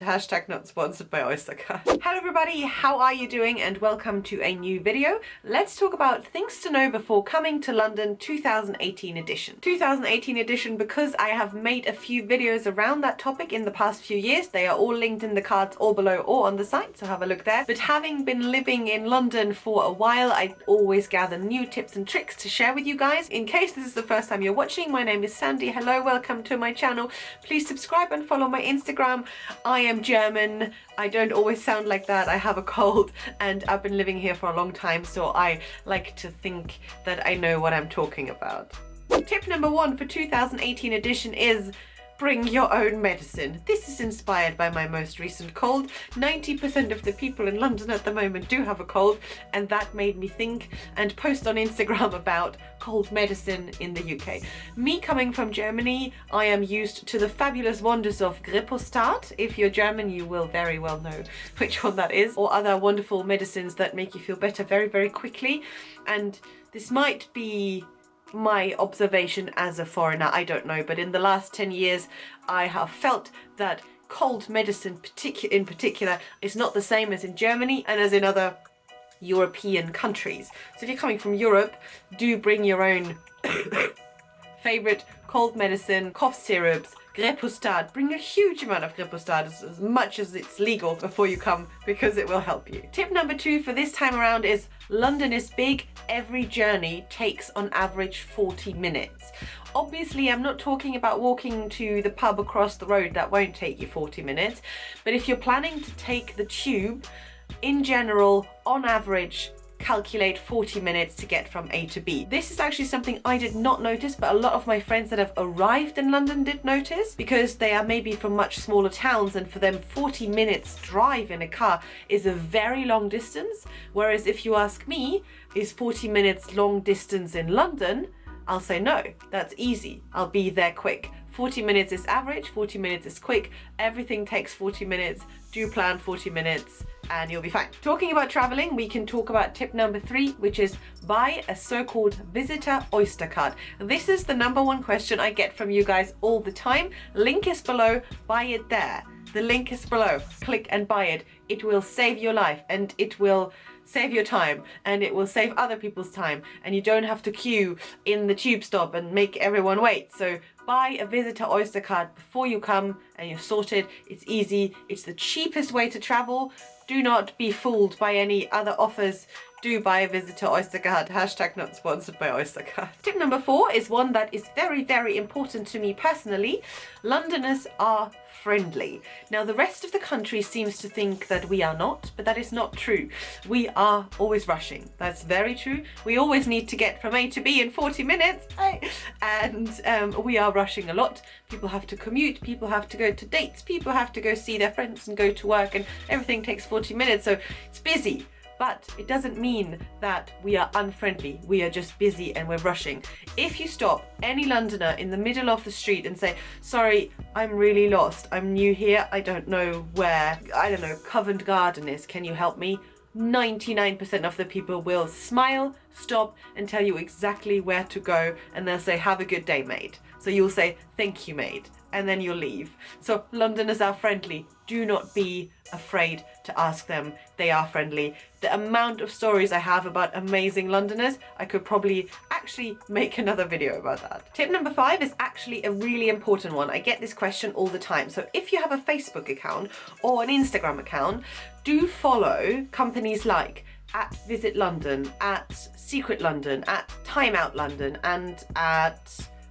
Hashtag not sponsored by Oyster Cart. Hello everybody, how are you doing? And welcome to a new video. Let's talk about things to know before coming to London 2018 edition. 2018 edition because I have made a few videos around that topic in the past few years. They are all linked in the cards or below or on the site, so have a look there. But having been living in London for a while, I always gather new tips and tricks to share with you guys. In case this is the first time you're watching, my name is Sandy. Hello, welcome to my channel. Please subscribe and follow my Instagram. I am German. I don't always sound like that. I have a cold and I've been living here for a long time, so I like to think that I know what I'm talking about. Tip number 1 for 2018 edition is bring your own medicine. This is inspired by my most recent cold. 90% of the people in London at the moment do have a cold, and that made me think and post on Instagram about cold medicine in the UK. Me coming from Germany, I am used to the fabulous wonders of Start. If you're German, you will very well know which one that is, or other wonderful medicines that make you feel better very, very quickly. And this might be my observation as a foreigner, I don't know, but in the last 10 years I have felt that cold medicine in particular is not the same as in Germany and as in other European countries. So if you're coming from Europe, do bring your own favorite cold medicine, cough syrups, Start. Bring a huge amount of Start, as much as it's legal before you come, because it will help you. Tip number 2 for this time around is London is big. Every journey takes on average 40 minutes. Obviously, I'm not talking about walking to the pub across the road. That won't take you 40 minutes. But if you're planning to take the tube, in general, on average, calculate 40 minutes to get from A to B. This is actually something I did not notice, but a lot of my friends that have arrived in London did notice, because they are maybe from much smaller towns, and for them 40 minutes drive in a car is a very long distance. Whereas if you ask me, is 40 minutes long distance in London? I'll say no, that's easy. I'll be there quick. 40 minutes is average, 40 minutes is quick. Everything takes 40 minutes. Do plan 40 minutes and you'll be fine. Talking about traveling, we can talk about tip number 3, which is buy a so-called visitor Oyster Cart. This is the number 1 question I get from you guys all the time. Link is below, buy it there. The link is below, click and buy it. It will save your life, and it will save your time, and it will save other people's time, and you don't have to queue in the tube stop and make everyone wait. So buy a visitor Oyster Cart before you come and you're sorted. It's easy. It's the cheapest way to travel. Do not be fooled by any other offers. Do buy a visitor Oyster Cart. Hashtag not sponsored by Oyster Cart. Tip number 4 is one that is very, very important to me personally. Londoners are friendly. Now, the rest of the country seems to think that we are not, but that is not true. We are always rushing. That's very true. We always need to get from A to B in 40 minutes. And we are rushing a lot. People have to commute. People have to go to dates. People have to go see their friends and go to work, and everything takes 40 minutes. So it's busy. But it doesn't mean that we are unfriendly. We are just busy and we're rushing. If you stop any Londoner in the middle of the street and say, sorry, I'm really lost. I'm new here. I don't know where, I don't know, Covent Garden is. Can you help me? 99% of the people will smile, stop, and tell you exactly where to go. And they'll say, have a good day, mate. So you'll say, thank you, mate. And then you'll leave. So Londoners are friendly. Do not be afraid to ask them. They are friendly. The amount of stories I have about amazing Londoners, I could probably actually make another video about that. Tip number 5 is actually a really important one. I get this question all the time. So if you have a Facebook account or an Instagram account, do follow companies like @Visit London, @Secret London, @Time Out London, and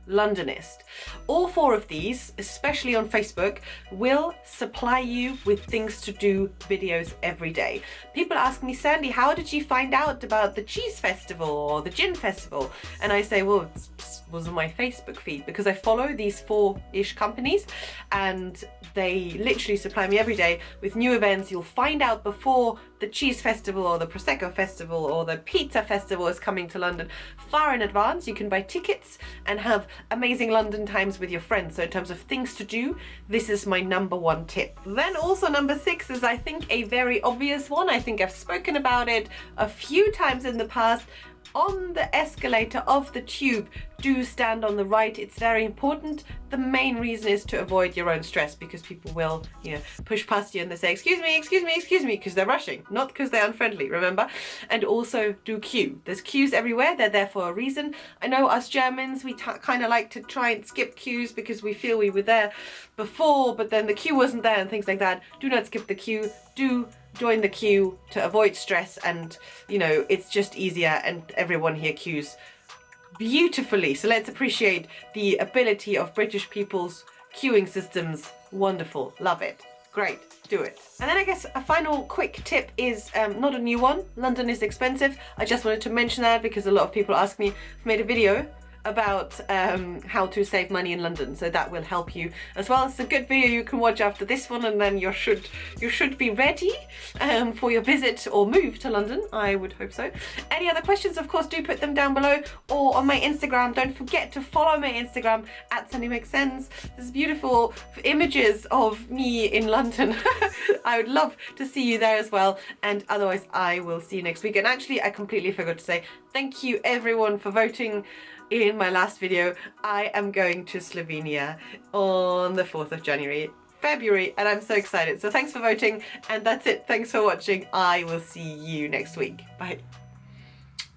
@Londonist. All 4 of these, especially on Facebook, will supply you with things to do videos every day. People ask me, Sandy, how did you find out about the cheese festival or the gin festival? And I say, well, it was on my Facebook feed, because I follow these 4-ish companies and they literally supply me every day with new events. You'll find out before the cheese festival or the Prosecco festival or the pizza festival is coming to London far in advance. You can buy tickets and have amazing London times with your friends. So in terms of things to do, this is my number 1 tip. Then also number 6 is, I think, a very obvious one. I think I've spoken about it a few times in the past. on the escalator of the tube, do stand on the right. It's very important. The main reason is to avoid your own stress, because people will, you know, push past you and they say, excuse me, excuse me, excuse me, because they're rushing, not because they're unfriendly, remember? And also do queue. There's queues everywhere. They're there for a reason. I know us Germans, we kind of like to try and skip queues because we feel we were there before, but then the queue wasn't there and things like that. Do not skip the queue. Do join the queue to avoid stress, and you know, it's just easier, and everyone here queues beautifully. So let's appreciate the ability of British people's queuing systems. Wonderful, love it, great, do it. And then I guess a final quick tip is not a new one. London is expensive. I just wanted to mention that because a lot of people ask me. I've made a video about how to save money in London, so that will help you as well. It's a good video you can watch after this one, and then you should be ready for your visit or move to London. I would hope so. Any other questions, of course, do put them down below, or on my Instagram. Don't forget to follow my Instagram at SandyMakesSense. There's beautiful images of me in London. I would love to see you there as well, and otherwise I will see you next week. And actually, I completely forgot to say thank you everyone for voting in my last video. I am going to Slovenia on the 4th of February, and I'm so excited. So thanks for voting, and that's it. Thanks for watching. I will see you next week. Bye.